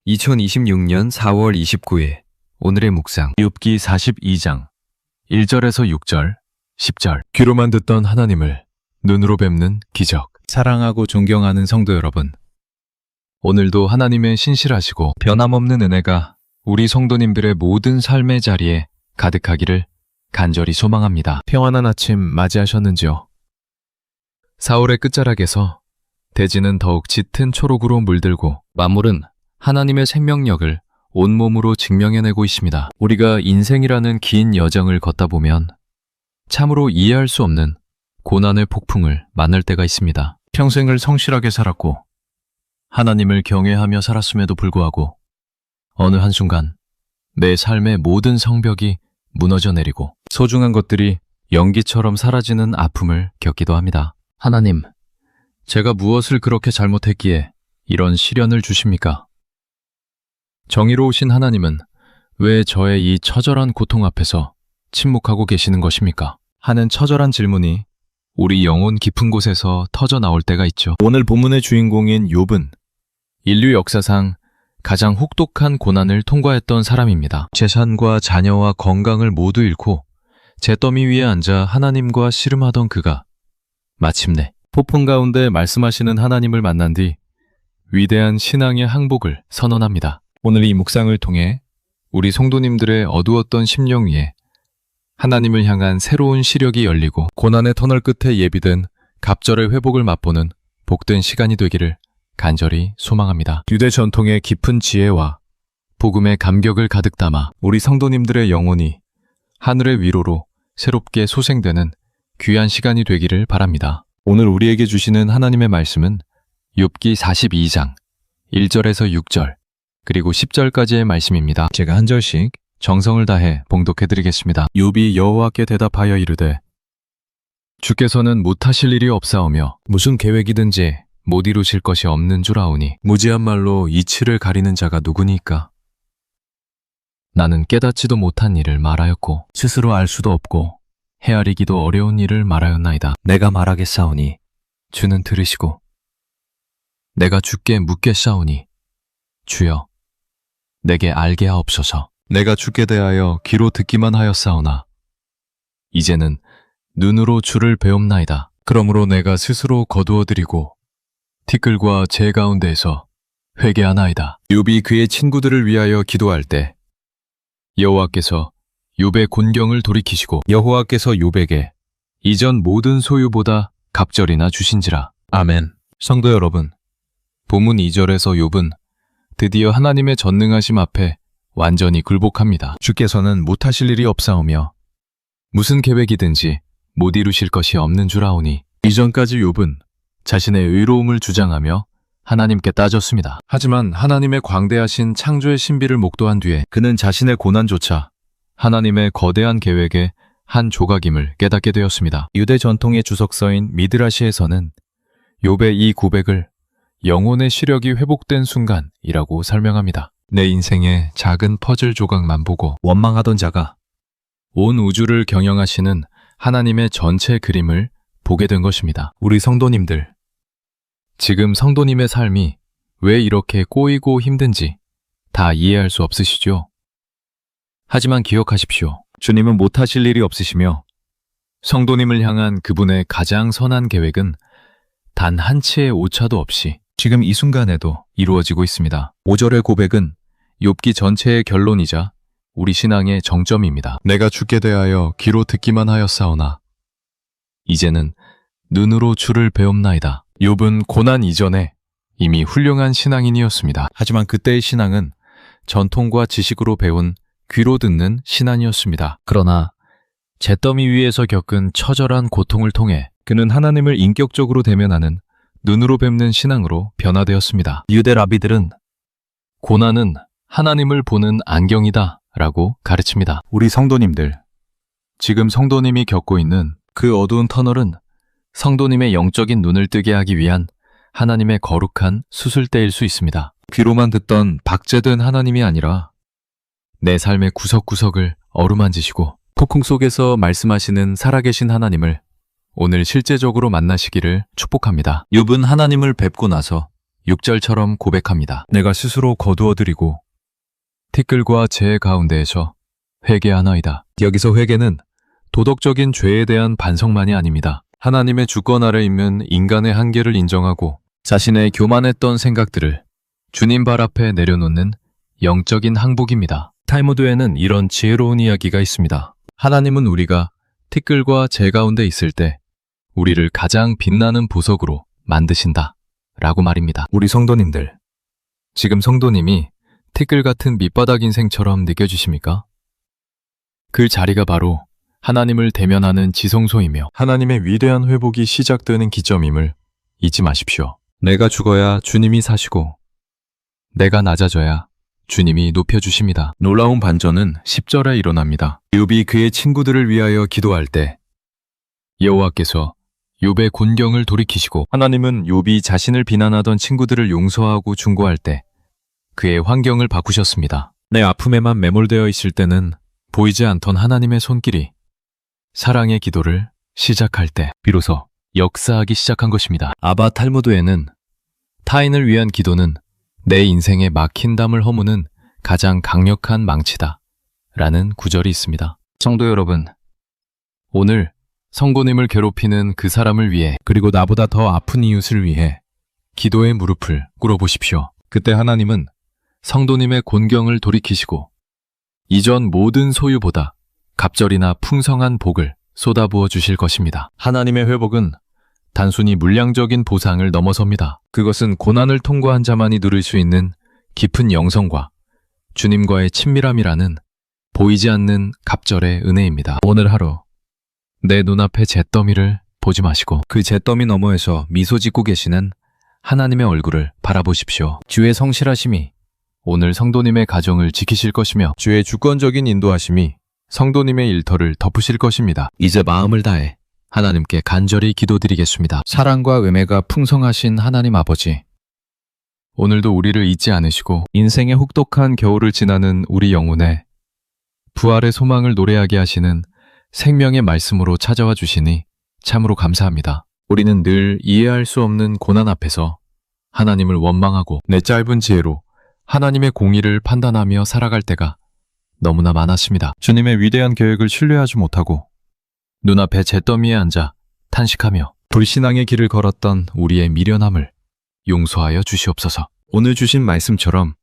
2026년 4월 29일 오늘의 묵상 욥기 42장 1절에서 6절, 10절. 귀로만 듣던 하나님을 눈으로 뵙는 기적. 사랑하고 존경하는 성도 여러분, 오늘도 하나님의 신실하시고 변함없는 은혜가 우리 성도님들의 모든 삶의 자리에 가득하기를 간절히 소망합니다. 평안한 아침 맞이하셨는지요? 4월의 끝자락에서 대지는 더욱 짙은 초록으로 물들고 만물은 하나님의 생명력을 온몸으로 증명해내고 있습니다. 우리가 인생이라는 긴 여정을 걷다 보면 참으로 이해할 수 없는 고난의 폭풍을 만날 때가 있습니다. 평생을 성실하게 살았고 하나님을 경외하며 살았음에도 불구하고 어느 한순간 내 삶의 모든 성벽이 무너져 내리고 소중한 것들이 연기처럼 사라지는 아픔을 겪기도 합니다. 하나님, 제가 무엇을 그렇게 잘못했기에 이런 시련을 주십니까? 정의로우신 하나님은 왜 저의 이 처절한 고통 앞에서 침묵하고 계시는 것입니까? 하는 처절한 질문이 우리 영혼 깊은 곳에서 터져 나올 때가 있죠. 오늘 본문의 주인공인 욥은 인류 역사상 가장 혹독한 고난을 통과했던 사람입니다. 재산과 자녀와 건강을 모두 잃고 잿더미 위에 앉아 하나님과 씨름하던 그가 마침내 폭풍 가운데 말씀하시는 하나님을 만난 뒤 위대한 신앙의 항복을 선언합니다. 오늘 이 묵상을 통해 우리 성도님들의 어두웠던 심령 위에 하나님을 향한 새로운 시력이 열리고 고난의 터널 끝에 예비된 갑절의 회복을 맛보는 복된 시간이 되기를 간절히 소망합니다. 유대 전통의 깊은 지혜와 복음의 감격을 가득 담아 우리 성도님들의 영혼이 하늘의 위로로 새롭게 소생되는 귀한 시간이 되기를 바랍니다. 오늘 우리에게 주시는 하나님의 말씀은 욥기 42장 1절에서 6절 그리고 10절까지의 말씀입니다. 제가 한 절씩 정성을 다해 봉독해드리겠습니다. 욥이 여호와께 대답하여 이르되 주께서는 못하실 일이 없사오며 무슨 계획이든지 못 이루실 것이 없는 줄 아오니 무지한 말로 이치를 가리는 자가 누구니까? 나는 깨닫지도 못한 일을 말하였고 스스로 알 수도 없고 헤아리기도 어려운 일을 말하였나이다. 내가 말하겠사오니 주는 들으시고 내가 주께 묻겠사오니 주여 내게 알게 하옵소서. 내가 주께 대하여 귀로 듣기만 하였사오나 이제는 눈으로 주를 배움나이다. 그러므로 내가 스스로 거두어드리고 티끌과 재 가운데에서 회개하나이다. 욥이 그의 친구들을 위하여 기도할 때 여호와께서 욥의 곤경을 돌이키시고 여호와께서 욥에게 이전 모든 소유보다 갑절이나 주신지라. 아멘. 성도 여러분, 본문 2절에서 욥은 드디어 하나님의 전능하심 앞에 완전히 굴복합니다. 주께서는 못하실 일이 없사오며 무슨 계획이든지 못 이루실 것이 없는 줄 아오니 이전까지 욥은 자신의 의로움을 주장하며 하나님께 따졌습니다. 하지만 하나님의 광대하신 창조의 신비를 목도한 뒤에 그는 자신의 고난조차 하나님의 거대한 계획의 한 조각임을 깨닫게 되었습니다. 유대 전통의 주석서인 미드라시에서는 욥의 이 고백을 영혼의 시력이 회복된 순간이라고 설명합니다. 내 인생의 작은 퍼즐 조각만 보고 원망하던 자가 온 우주를 경영하시는 하나님의 전체 그림을 보게 된 것입니다. 우리 성도님들, 지금 성도님의 삶이 왜 이렇게 꼬이고 힘든지 다 이해할 수 없으시죠? 하지만 기억하십시오. 주님은 못하실 일이 없으시며 성도님을 향한 그분의 가장 선한 계획은 단 한 치의 오차도 없이 지금 이 순간에도 이루어지고 있습니다. 5절의 고백은 욥기 전체의 결론이자 우리 신앙의 정점입니다. 내가 주께 대하여 귀로 듣기만 하였사오나 이제는 눈으로 주를 배움나이다. 욥은 고난 이전에 이미 훌륭한 신앙인이었습니다. 하지만 그때의 신앙은 전통과 지식으로 배운 귀로 듣는 신앙이었습니다. 그러나 잿더미 위에서 겪은 처절한 고통을 통해 그는 하나님을 인격적으로 대면하는 눈으로 뵙는 신앙으로 변화되었습니다. 유대 라비들은 고난은 하나님을 보는 안경이다 라고 가르칩니다. 우리 성도님들, 지금 성도님이 겪고 있는 그 어두운 터널은 성도님의 영적인 눈을 뜨게 하기 위한 하나님의 거룩한 수술대일 수 있습니다. 귀로만 듣던 박제된 하나님이 아니라 내 삶의 구석구석을 어루만지시고 폭풍 속에서 말씀하시는 살아계신 하나님을 오늘 실제적으로 만나시기를 축복합니다. 욥은 하나님을 뵙고 나서 6절처럼 고백합니다. 내가 스스로 거두어드리고 티끌과 재 가운데에서 회개하나이다. 여기서 회개는 도덕적인 죄에 대한 반성만이 아닙니다. 하나님의 주권 아래 있는 인간의 한계를 인정하고 자신의 교만했던 생각들을 주님 발 앞에 내려놓는 영적인 항복입니다. 탈무드에는 이런 지혜로운 이야기가 있습니다. 하나님은 우리가 티끌과 재 가운데 있을 때 우리를 가장 빛나는 보석으로 만드신다 라고 말입니다. 우리 성도님들, 지금 성도님이 티끌 같은 밑바닥 인생처럼 느껴지십니까? 그 자리가 바로 하나님을 대면하는 지성소이며 하나님의 위대한 회복이 시작되는 기점임을 잊지 마십시오. 내가 죽어야 주님이 사시고 내가 낮아져야 주님이 높여주십니다. 놀라운 반전은 10절에 일어납니다. 욥이 그의 친구들을 위하여 기도할 때 여호와께서 욥의 곤경을 돌이키시고 하나님은 욥이 자신을 비난하던 친구들을 용서하고 중보할 때 그의 환경을 바꾸셨습니다. 내 아픔에만 매몰되어 있을 때는 보이지 않던 하나님의 손길이 사랑의 기도를 시작할 때 비로소 역사하기 시작한 것입니다. 아바 탈무드에는 타인을 위한 기도는 내 인생의 막힌 담을 허무는 가장 강력한 망치다 라는 구절이 있습니다. 성도 여러분, 오늘 성도님을 괴롭히는 그 사람을 위해 그리고 나보다 더 아픈 이웃을 위해 기도의 무릎을 꿇어보십시오. 그때 하나님은 성도님의 곤경을 돌이키시고 이전 모든 소유보다 갑절이나 풍성한 복을 쏟아부어 주실 것입니다. 하나님의 회복은 단순히 물량적인 보상을 넘어섭니다. 그것은 고난을 통과한 자만이 누릴 수 있는 깊은 영성과 주님과의 친밀함이라는 보이지 않는 갑절의 은혜입니다. 오늘 하루 내 눈앞의 잿더미를 보지 마시고 그 잿더미 너머에서 미소 짓고 계시는 하나님의 얼굴을 바라보십시오. 주의 성실하심이 오늘 성도님의 가정을 지키실 것이며 주의 주권적인 인도하심이 성도님의 일터를 덮으실 것입니다. 이제 마음을 다해 하나님께 간절히 기도드리겠습니다. 사랑과 은혜가 풍성하신 하나님 아버지, 오늘도 우리를 잊지 않으시고 인생의 혹독한 겨울을 지나는 우리 영혼에 부활의 소망을 노래하게 하시는 생명의 말씀으로 찾아와 주시니 참으로 감사합니다. 우리는 늘 이해할 수 없는 고난 앞에서 하나님을 원망하고 내 짧은 지혜로 하나님의 공의를 판단하며 살아갈 때가 너무나 많았습니다. 주님의 위대한 계획을 신뢰하지 못하고 눈앞에 잿더미에 앉아 탄식하며 불신앙의 길을 걸었던 우리의 미련함을 용서하여 주시옵소서. 오늘 주신 말씀처럼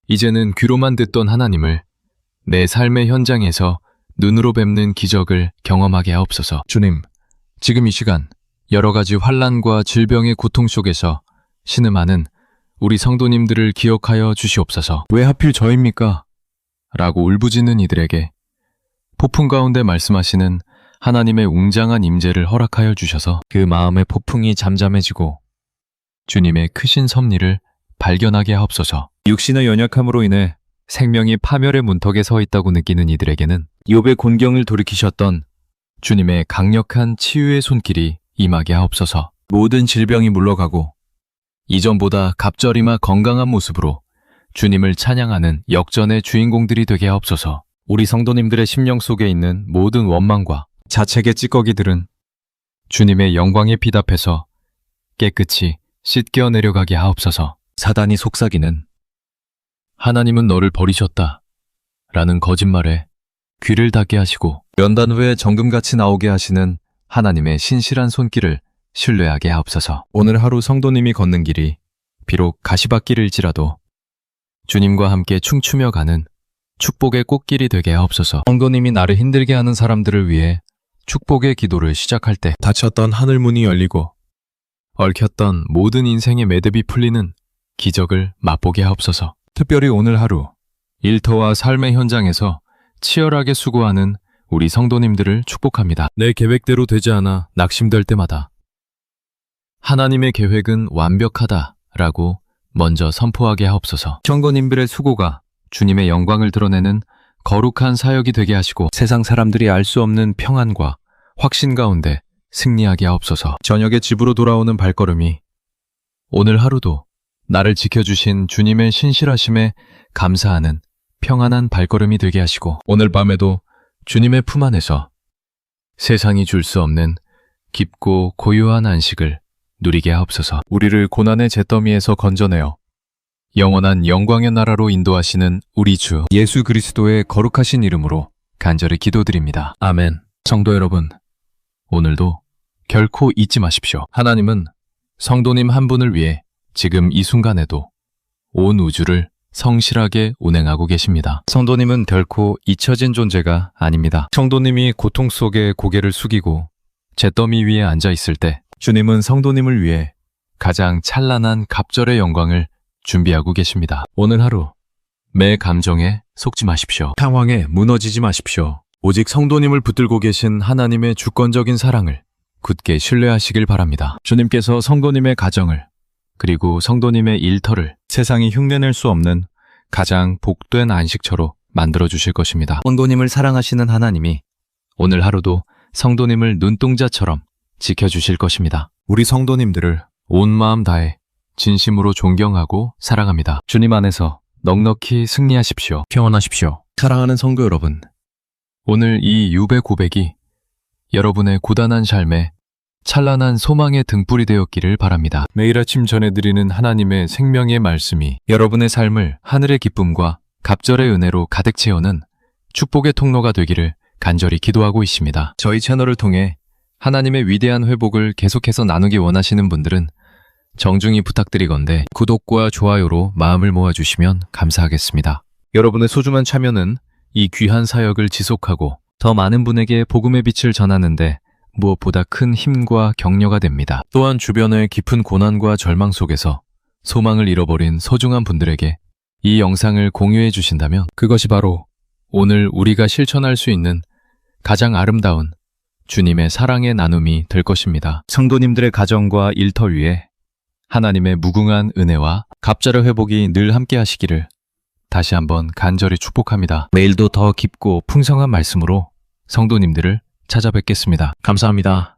이제는 귀로만 듣던 하나님을 내 삶의 현장에서 눈으로 뵙는 기적을 경험하게 하옵소서. 주님, 지금 이 시간 여러 가지 환난과 질병의 고통 속에서 신음하는 우리 성도님들을 기억하여 주시옵소서. 왜 하필 저입니까? 라고 울부짖는 이들에게 폭풍 가운데 말씀하시는 하나님의 웅장한 임재를 허락하여 주셔서 그 마음의 폭풍이 잠잠해지고 주님의 크신 섭리를 발견하게 하옵소서. 육신의 연약함으로 인해 생명이 파멸의 문턱에 서 있다고 느끼는 이들에게는 욥의 곤경을 돌이키셨던 주님의 강력한 치유의 손길이 임하게 하옵소서. 모든 질병이 물러가고 이전보다 갑절이마 건강한 모습으로 주님을 찬양하는 역전의 주인공들이 되게 하옵소서. 우리 성도님들의 심령 속에 있는 모든 원망과 자책의 찌꺼기들은 주님의 영광의 빛 앞에서 깨끗이 씻겨 내려가게 하옵소서. 사단이 속삭이는 하나님은 너를 버리셨다 라는 거짓말에 귀를 닫게 하시고 연단 후에 정금같이 나오게 하시는 하나님의 신실한 손길을 신뢰하게 하옵소서. 오늘 하루 성도님이 걷는 길이 비록 가시밭길일지라도 주님과 함께 춤추며 가는 축복의 꽃길이 되게 하옵소서. 성도님이 나를 힘들게 하는 사람들을 위해 축복의 기도를 시작할 때 닫혔던 하늘문이 열리고 얽혔던 모든 인생의 매듭이 풀리는 기적을 맛보게 하옵소서. 특별히 오늘 하루 일터와 삶의 현장에서 치열하게 수고하는 우리 성도님들을 축복합니다. 내 계획대로 되지 않아 낙심될 때마다 하나님의 계획은 완벽하다라고 먼저 선포하게 하옵소서. 성도님들의 수고가 주님의 영광을 드러내는 거룩한 사역이 되게 하시고 세상 사람들이 알 수 없는 평안과 확신 가운데 승리하게 하옵소서. 저녁에 집으로 돌아오는 발걸음이 오늘 하루도 나를 지켜주신 주님의 신실하심에 감사하는 평안한 발걸음이 되게 하시고 오늘 밤에도 주님의 품 안에서 세상이 줄 수 없는 깊고 고요한 안식을 누리게 하옵소서. 우리를 고난의 잿더미에서 건져내어 영원한 영광의 나라로 인도하시는 우리 주 예수 그리스도의 거룩하신 이름으로 간절히 기도드립니다. 아멘. 성도 여러분, 오늘도 결코 잊지 마십시오. 하나님은 성도님 한 분을 위해 지금 이 순간에도 온 우주를 성실하게 운행하고 계십니다. 성도님은 결코 잊혀진 존재가 아닙니다. 성도님이 고통 속에 고개를 숙이고 잿더미 위에 앉아 있을 때 주님은 성도님을 위해 가장 찬란한 갑절의 영광을 준비하고 계십니다. 오늘 하루 매 감정에 속지 마십시오. 상황에 무너지지 마십시오. 오직 성도님을 붙들고 계신 하나님의 주권적인 사랑을 굳게 신뢰하시길 바랍니다. 주님께서 성도님의 가정을 그리고 성도님의 일터를 세상이 흉내낼 수 없는 가장 복된 안식처로 만들어 주실 것입니다. 성도님을 사랑하시는 하나님이 오늘 하루도 성도님을 눈동자처럼 지켜주실 것입니다. 우리 성도님들을 온 마음 다해 진심으로 존경하고 사랑합니다. 주님 안에서 넉넉히 승리하십시오. 평안하십시오. 사랑하는 성도 여러분, 오늘 이 유배 고백이 여러분의 고단한 삶에 찬란한 소망의 등불이 되었기를 바랍니다. 매일 아침 전해드리는 하나님의 생명의 말씀이 여러분의 삶을 하늘의 기쁨과 갑절의 은혜로 가득 채우는 축복의 통로가 되기를 간절히 기도하고 있습니다. 저희 채널을 통해 하나님의 위대한 회복을 계속해서 나누기 원하시는 분들은 정중히 부탁드리건대 구독과 좋아요로 마음을 모아주시면 감사하겠습니다. 여러분의 소중한 참여는 이 귀한 사역을 지속하고 더 많은 분에게 복음의 빛을 전하는데 무엇보다 큰 힘과 격려가 됩니다. 또한 주변의 깊은 고난과 절망 속에서 소망을 잃어버린 소중한 분들에게 이 영상을 공유해 주신다면 그것이 바로 오늘 우리가 실천할 수 있는 가장 아름다운 주님의 사랑의 나눔이 될 것입니다. 성도님들의 가정과 일터 위에 하나님의 무궁한 은혜와 갑절의 회복이 늘 함께 하시기를 다시 한번 간절히 축복합니다. 내일도 더 깊고 풍성한 말씀으로 성도님들을 찾아뵙겠습니다. 감사합니다.